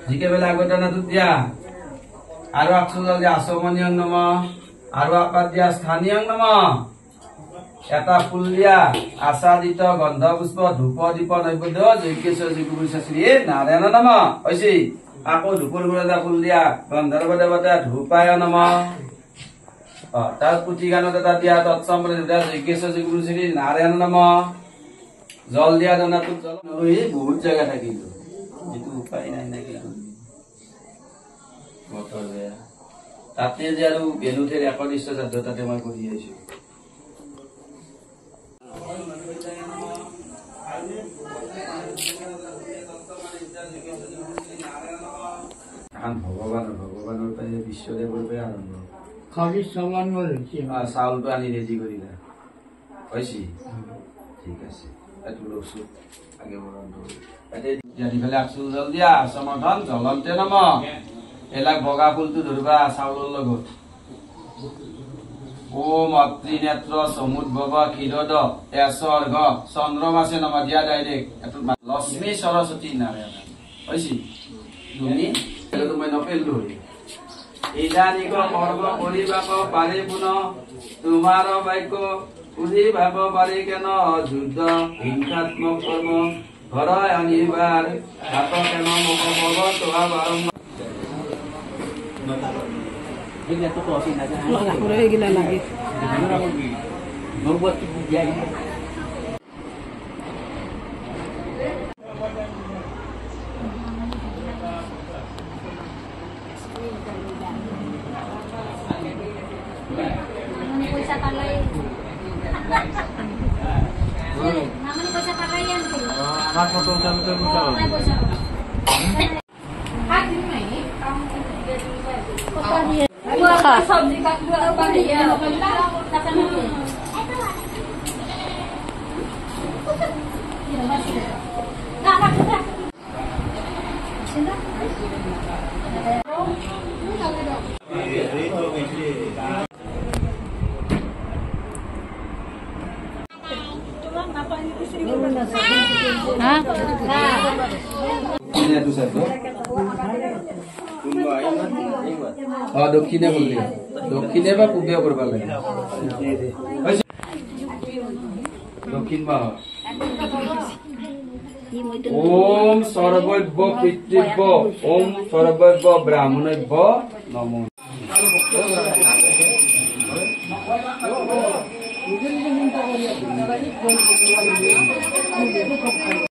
জিকে বেলা আগতে না দিয়া আৰু আকসুজল দিয়া আসমনিয়ং নম আৰু আপাত দিয়া স্থানীয়ং নম এটা ফুল দিয়া আসাদিত গন্ধ পুষ্প ধূপ দীপ নৈবেদ্য যজ্ঞেশ্বৰ শ্ৰী শ্ৰী নাৰায়ণ নম হৈছে আকৌ ধূপৰ গুড়া ফুল দিয়া গন্ধৰ্ব দেৱতা ধূপায় নম তাৰ পুথি গানত এটা দিয়া তৎসম যজ্ঞেশ্বৰ শ্ৰী নাৰায়ণ নম জল দিয়া জনাটোত জল বহুত জায়গা থাকিল যেটো উপায় নাই নাকি বতৰ বেয়া তাতে যে আৰু বেলুঠেৰ একনিষ্ঠ শ্ৰাদ্ধ তাতে মই কৰি আহিছো ভগৱানৰ পৰা বিশ্বদেৱৰ পৰা আৰম্ভ চাউলটো আনি ৰেডি কৰিলা হৈছে ঠিক আছে এইটো লৈছো আগে বৰণ আকসু জল দিয়া সমৰ্থন জ্বলন্তে নম এলাক বগা ফুলটো ধৰিবা চাউলৰ লগত ওম অত্ৰিনেত্ৰ সমুদ্ভৱ ক্ষীৰদ এসৰ্গ চন্দ্ৰমাসে নম দিয়া ডাইৰেক্ট এটো লক্ষ্মী সৰস্বতী নাৰায়ণ হৈছে তুমি মই নপেললো ইদানিক কৰ্ম কৰিবাক পাৰে পুন তোমাৰ বাক্য বুঝি ভাব পাৰি কেন যুদ্ধ হিংসাত্মক কৰ্ম ঘৰয় আনিবাৰ হাত কেন মোক ভগত বাৰম্বাৰ सब्जी काट দক্ষিণে বলি দক্ষিণে বা পূবে করবা লাগে দক্ষিণ বা ওম সর্বৈব পিতৃব্য ওম সর্বৈব ব্রাহ্মণৈব নমো